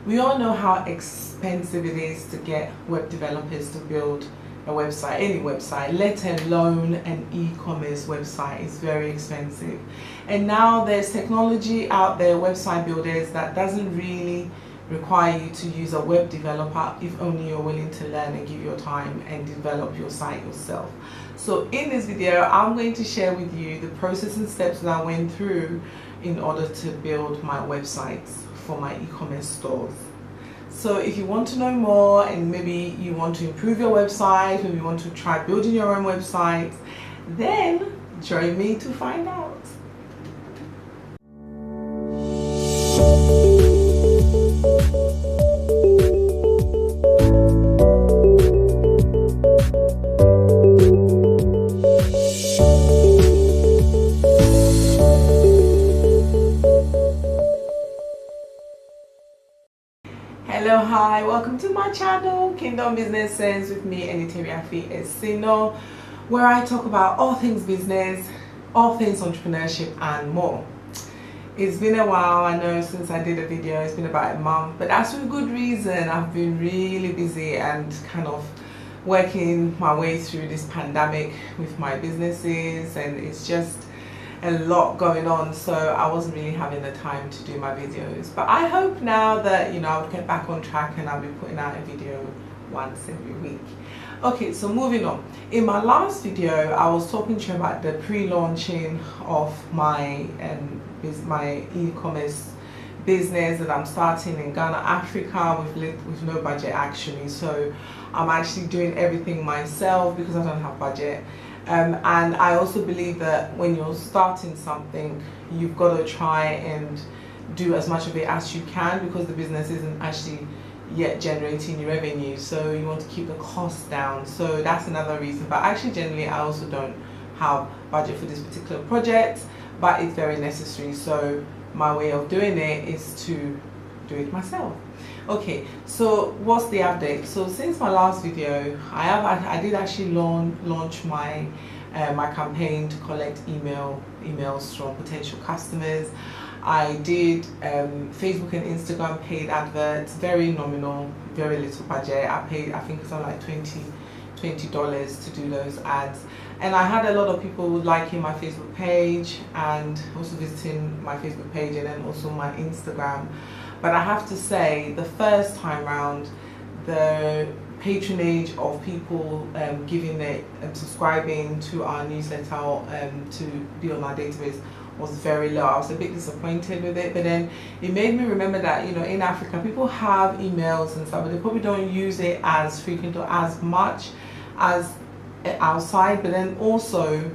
We all know how expensive it is to get web developers to build a website, any website, let alone an e-commerce website. Is very expensive. And now there's technology out there, website builders, that doesn't really require you to use a web developer if only you're willing to learn and give your time and develop your site yourself. So in this video, I'm going to share with you the process and steps that I went through in order to build my websites for my e-commerce stores. So if you want to know more and maybe you want to improve your website, maybe you want to try building your own website, then join me to find out. Hello, hi, welcome to my channel, Kingdom Business Sense, with me, Anita Wiafe-Asinor, where I talk about all things business, all things entrepreneurship and more. It's been a while, I know, since I did a video. It's been about a month, but that's for good reason. I've been really busy and kind of working my way through this pandemic with my businesses, and it's just a lot going on, so I wasn't really having the time to do my videos. But I hope now that, you know, I'll get back on track and I'll be putting out a video once every week. Okay, so moving on. In my last video, I was talking to you about the pre-launching of my my e-commerce business that I'm starting in Ghana, Africa, with no budget actually. So I'm actually doing everything myself because I don't have budget. And I also believe that when you're starting something, you've got to try and do as much of it as you can, because the business isn't actually yet generating your revenue, so you want to keep the costs down. So that's another reason. But actually, generally, I also don't have budget for this particular project, but it's very necessary. So my way of doing it is to do it myself. Okay, so what's the update? So since my last video, I did actually launch my my campaign to collect emails from potential customers. I did Facebook and Instagram paid adverts, very nominal, very little budget. I paid, I think it's on like $20 to do those ads, and I had a lot of people liking my Facebook page and also visiting my Facebook page and then also my Instagram. But I have to say, the first time round, the patronage of people giving it and subscribing to our newsletter to be on our database was very low. I was a bit disappointed with it, but then it made me remember that, you know, in Africa people have emails and stuff, but they probably don't use it as frequent or as much as outside. But then also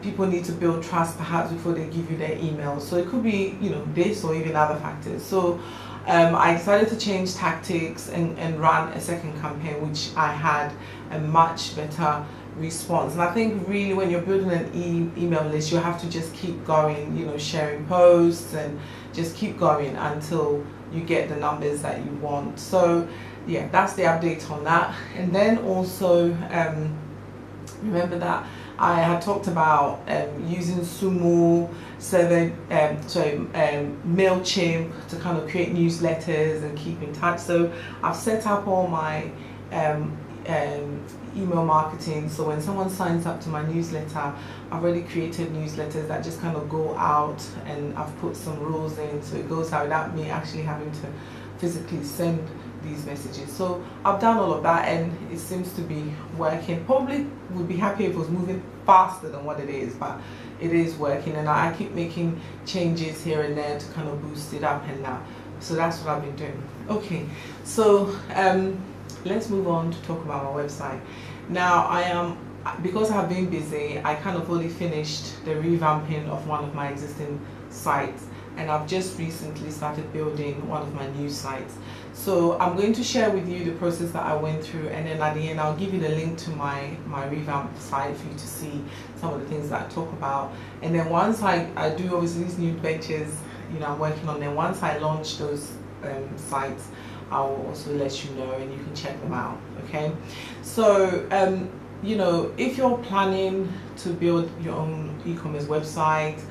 people need to build trust perhaps before they give you their email. So it could be, you know, this or even other factors. So I decided to change tactics and run a second campaign, which I had a much better response. And I think really when you're building an email list, you have to just keep going, you know, sharing posts and just keep going until you get the numbers that you want. So yeah, that's the update on that. And then also remember that I had talked about using Sumo, MailChimp to kind of create newsletters and keep in touch. So I've set up all my email marketing, so when someone signs up to my newsletter, I've already created newsletters that just kind of go out, and I've put some rules in so it goes out without me actually having to physically send these messages. So I've done all of that and it seems to be working. Probably would be happy if it was moving faster than what it is, but it is working, and I keep making changes here and there to kind of boost it up and that. So that's what I've been doing. Okay, so let's move on to talk about my website. Now because I have been busy, I kind of only finished the revamping of one of my existing sites, and I've just recently started building one of my new sites. So I'm going to share with you the process that I went through, and then at the end I'll give you the link to my revamped site for you to see some of the things that I talk about. And then once I do obviously these new ventures, you know, I'm working on them, once I launch those sites, I will also let you know and you can check them out. Okay, so you know, if you're planning to build your own e-commerce website,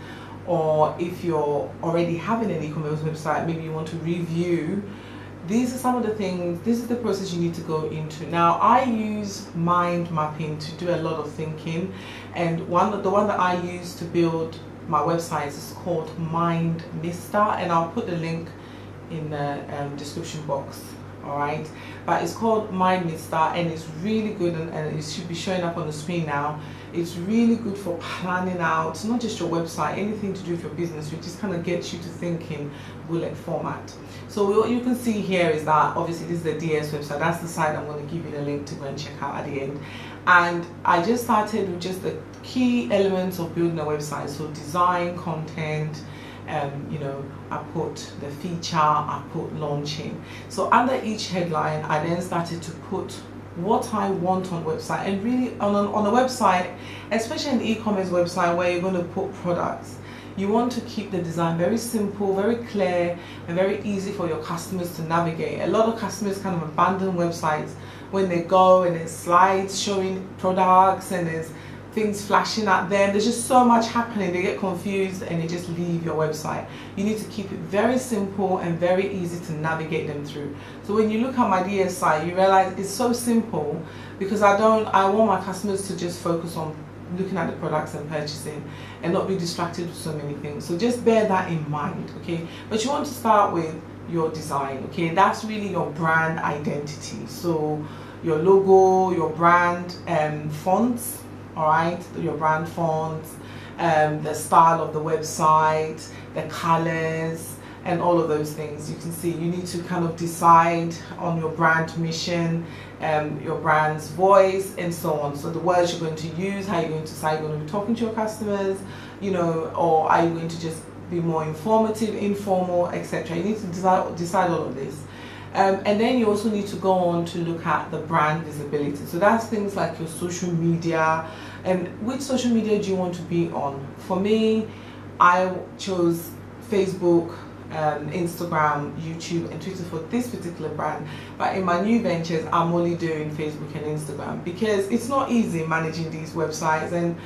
or if you're already having an e-commerce website, maybe you want to review these are some of the things, this is the process you need to go into. Now I use mind mapping to do a lot of thinking, and the one that I use to build my website is called Mind Mister, and I'll put the link in the description box. Alright, but it's called Mind Mister, and it's really good, and it should be showing up on the screen now. It's really good for planning out not just your website, anything to do with your business. It just kind of gets you to thinking bullet format. So what you can see here is that obviously this is the DS website. That's the site I'm going to give you the link to go and check out at the end. And I just started with just the key elements of building a website. So design, content, you know, I put the feature, I put launching. So under each headline, I then started to put what I want on website. And really on a website, especially an e-commerce website where you're going to put products, you want to keep the design very simple, very clear, and very easy for your customers to navigate. A lot of customers kind of abandon websites when they go and there's slides showing products and there's things flashing at them. There's just so much happening, they get confused and they just leave your website. You need to keep it very simple and very easy to navigate them through. So when you look at my DS site, you realize it's so simple because I want my customers to just focus on looking at the products and purchasing and not be distracted with so many things. So just bear that in mind, okay? But you want to start with your design, okay? That's really your brand identity. So your logo, your brand fonts, all right, your brand fonts, the style of the website, the colors, and all of those things. You can see you need to kind of decide on your brand mission, your brand's voice, and so on. So the words you're going to use, how you're going to decide you're going to be talking to your customers, you know, or are you going to just be more informative, informal, etc. You need to decide all of this. And then you also need to go on to look at the brand visibility. So that's things like your social media, and which social media do you want to be on? For me, I chose Facebook, Instagram, YouTube, and Twitter for this particular brand. But in my new ventures, I'm only doing Facebook and Instagram because it's not easy managing these websites and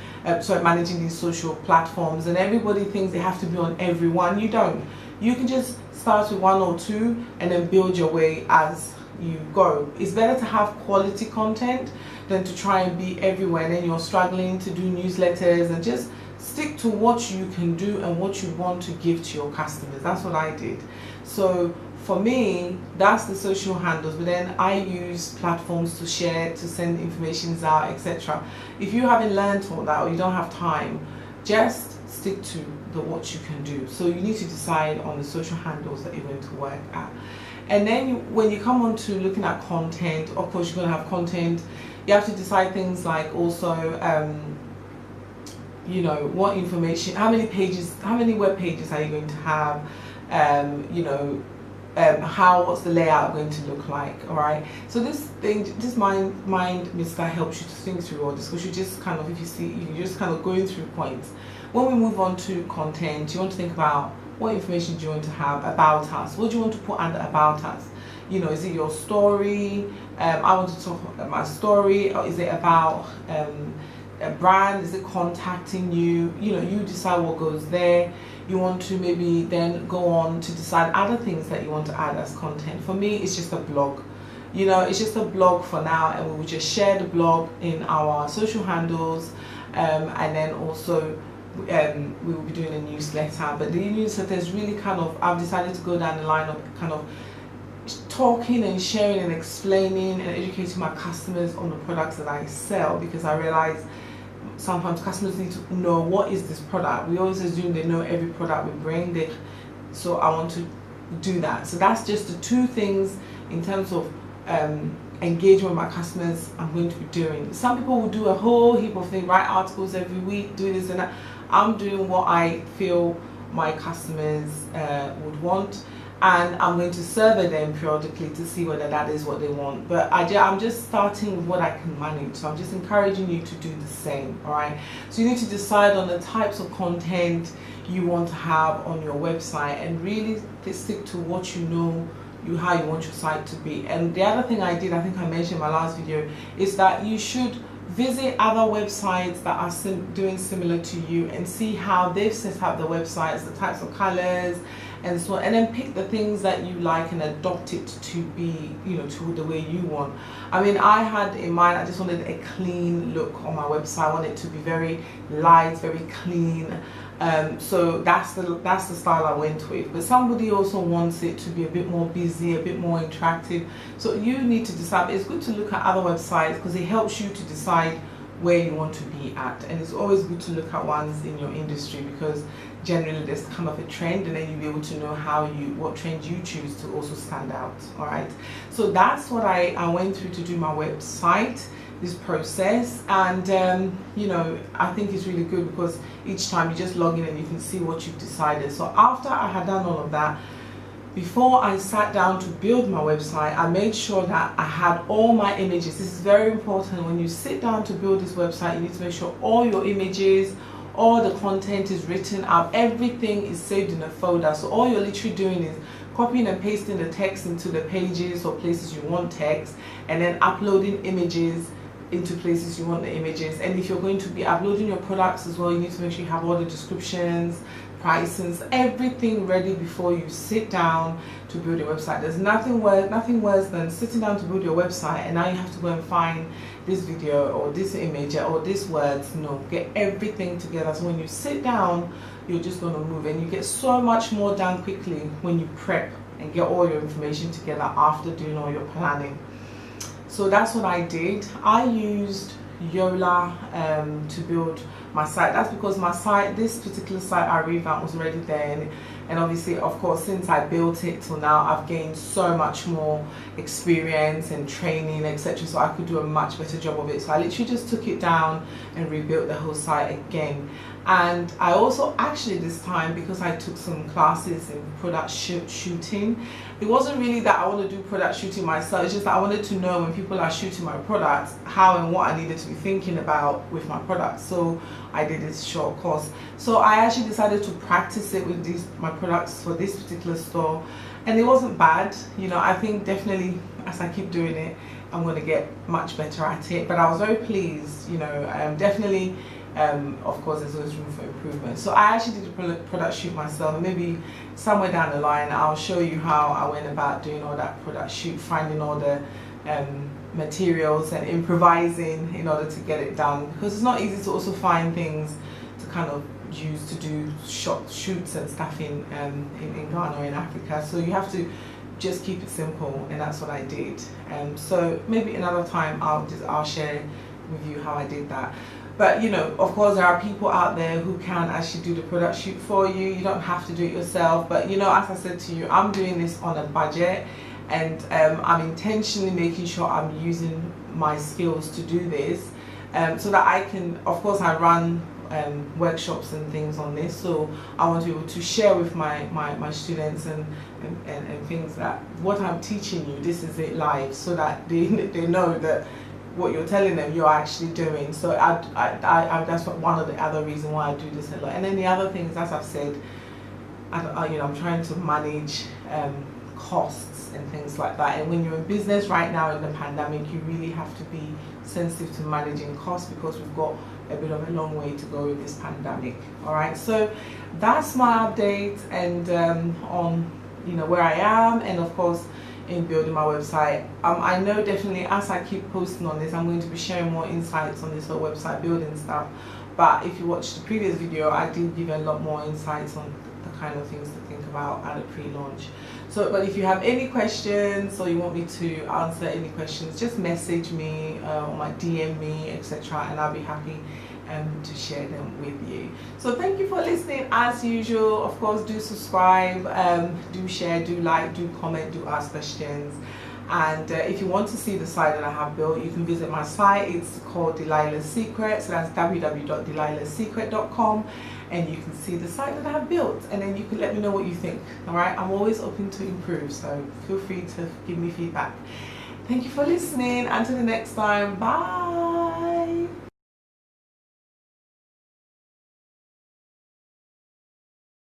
managing these social platforms, and everybody thinks they have to be on every one. You don't. You can just start with one or two and then build your way as you go. It's better to have quality content than to try and be everywhere and then you're struggling to do newsletters, and just stick to what you can do and what you want to give to your customers. That's what I did. So for me, that's the social handles, but then I use platforms to share, to send information out, etc. If you haven't learned all that or you don't have time, just stick to what you can do. So you need to decide on the social handles that you're going to work at. And then when you come on to looking at content, of course you're going to have content. You have to decide things like also you know, what information, how many pages, how many web pages are you going to have, you know, what's the layout going to look like, all right? So this Mind Mister helps you to think through all this, because you just kind of, if you see, you're just kind of going through points. When we move on to content, you want to think about what information do you want to have about us? What do you want to put under about us? You know, is it your story? I want to talk about my story, or is it about a brand? Is it contacting you? You know, you decide what goes there. You want to maybe then go on to decide other things that you want to add as content. For me, it's just a blog. You know, it's just a blog for now, and we will just share the blog in our social handles, and then also we will be doing a newsletter. But the newsletter is really kind of, I've decided to go down the line of kind of talking and sharing and explaining and educating my customers on the products that I sell, because I realize sometimes customers need to know, what is this product? We always assume they know every product we bring. So I want to do that. So that's just the two things in terms of engagement with my customers I'm going to be doing. Some people will do a whole heap of things, write articles every week, do this and that. I'm doing what I feel my customers would want, and I'm going to survey them periodically to see whether that is what they want. But I'm just starting with what I can manage, so I'm just encouraging you to do the same, all right? So you need to decide on the types of content you want to have on your website, and really stick to what you know, how you want your site to be. And the other thing I did, I think I mentioned in my last video, is that you should visit other websites that are doing similar to you and see how they've set up the websites, the types of colors and so, and then pick the things that you like and adopt it to be, you know, to the way you want. I mean, I had in mind, I just wanted a clean look on my website. I wanted it to be very light, very clean. So that's the style I went with. But somebody also wants it to be a bit more busy, a bit more interactive. So you need to decide. It's good to look at other websites because it helps you to decide where you want to be at, and it's always good to look at ones in your industry because generally there's kind of a trend, and then you'll be able to know what trend you choose to also stand out. All right, so that's what I went through to do my website, this process. And you know, I think it's really good because each time you just log in and you can see what you've decided. So after I had done all of that, before I sat down to build my website, I made sure that I had all my images. This is very important. When you sit down to build this website, you need to make sure all your images, all the content is written out, everything is saved in a folder. So all you're literally doing is copying and pasting the text into the pages or places you want text, and then uploading images into places you want the images. And if you're going to be uploading your products as well, you need to make sure you have all the descriptions, prices, everything ready before you sit down to build your website. There's nothing worse than sitting down to build your website and now you have to go and find this video or this image or this words. No, get everything together. So when you sit down, you're just going to move, and you get so much more done quickly when you prep and get all your information together after doing all your planning. So that's what I did. I used Yola to build my site. That's because my site, this particular site I revamped, was already there, and obviously, of course, since I built it till now, I've gained so much more experience and training, etc., so I could do a much better job of it. So I literally just took it down and rebuilt the whole site again. And I also actually this time, because I took some classes in product shooting, it wasn't really that I want to do product shooting myself, it's just that I wanted to know when people are shooting my products, how and what I needed to be thinking about with my products. So I did this short course. So I actually decided to practice it with my products for this particular store, and it wasn't bad. You know, I think definitely as I keep doing it, I'm going to get much better at it. But I was very pleased, you know, definitely. Of course, there's always room for improvement. So I actually did a product shoot myself, and maybe somewhere down the line I'll show you how I went about doing all that product shoot, finding all the materials and improvising in order to get it done, because it's not easy to also find things to kind of use to do shoots and stuff in Ghana or in Africa. So you have to just keep it simple, and that's what I did. So maybe another time I'll share with you how I did that. But you know, of course, there are people out there who can actually do the product shoot for you. You don't have to do it yourself. But you know, as I said to you, I'm doing this on a budget, and I'm intentionally making sure I'm using my skills to do this, so that I can, of course, I run workshops and things on this, so I want to be able to share with my students and things that what I'm teaching you, this is it live, so that they know that what you're telling them you're actually doing. So that's one of the other reasons why I do this a lot. And then the other things, as I've said, you know, I'm trying to manage costs and things like that. And when you're in business right now in the pandemic, you really have to be sensitive to managing costs, because we've got a bit of a long way to go with this pandemic. All right, so that's my update and on, you know, where I am, and of course in building my website. I know definitely as I keep posting on this, I'm going to be sharing more insights on this whole website building stuff. But if you watched the previous video, I did give a lot more insights on the kind of things to think about at a pre-launch. So, but if you have any questions or you want me to answer any questions, just message me or my DM me, etc., and I'll be happy to share them with you. So thank you for listening. As usual, of course, do subscribe, do share, do like, do comment, do ask questions. And if you want to see the site that I have built, you can visit my site. It's called Delilah's Secret, so that's www.delilahsecret.com, and you can see the site that I have built, and then you can let me know what you think. All right, I'm always open to improve, so feel free to give me feedback. Thank you for listening. Until the next time, bye.